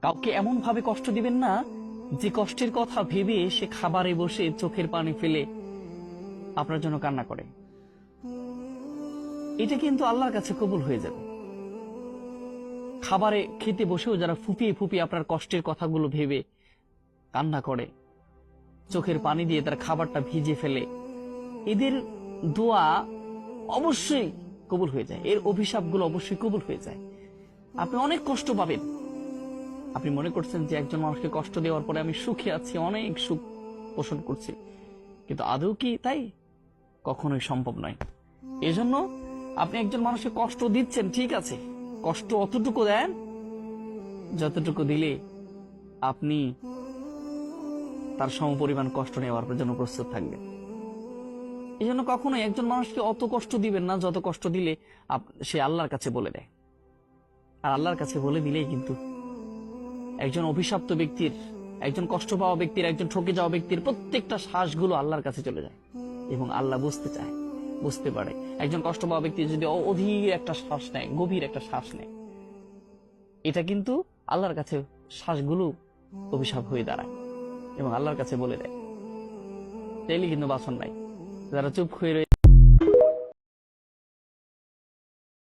কাউকে এমন ভাবে কষ্ট দিবেন না যে কষ্টের কথা ভেবে সে খাবারে বসে চোখের পানি ফেলে আপনার জন্য কান্না করে। এটা কিন্তু আল্লাহর কাছে কবুল হয়ে যাবে। খাবারে খেতে বসেও যারা ফুপিয়ে ফুপিয়ে আপনার কষ্টের কথাগুলো ভেবে কান্না করে, চোখের পানি দিয়ে তার খাবারটা ভিজে ফেলে, এদের দোয়া অবশ্যই কবুল হয়ে যায়, এর অভিশাপগুলো অবশ্যই কবুল হয়ে যায়। আপনি অনেক কষ্ট পাবেন। আপনি মনে করছেন যে একজন মানুষকে কষ্ট দেওয়ার পরে আমি সুখে আছি, অনেক সুখ পোষণ করছি, কিন্তু আদৌ কি তাই? কখনোই সম্ভব নয়। এজন্য আপনি একজন মানুষকে কষ্ট দিচ্ছেন, ঠিক আছে, কষ্ট অতটুকু দেন যতটুকু দিলে আপনি তার সমপরিমাণ কষ্ট নেওয়ার জন্য প্রস্তুত থাকবেন। এই জন্য কখনোই একজন মানুষকে অত কষ্ট দিবেন না যত কষ্ট দিলে সে আল্লাহর কাছে বলে দেয়। আর আল্লাহর কাছে বলে দিলেই কিন্তু একজন অভিশপ্ত ব্যক্তির, একজন কষ্ট পাওয়া ব্যক্তির, একজন ঠকে যাওয়া ব্যক্তির প্রত্যেকটা শ্বাসগুলো আল্লাহর কাছে চলে যায় এবং আল্লাহ বুঝতে চায়, বুঝতে পারে। একজন কষ্ট পাওয়া ব্যক্তি যদি অধীর একটা শ্বাস নেয়, গভীর একটা শ্বাস নেয়, এটা কিন্তু আল্লাহর কাছে শ্বাসগুলো অভিশাপ হয়ে দাঁড়ায় এবং আল্লাহর কাছে বলে দেয়। তাইলে কিন্তু বাসন নাই। যারা চুপ হয়ে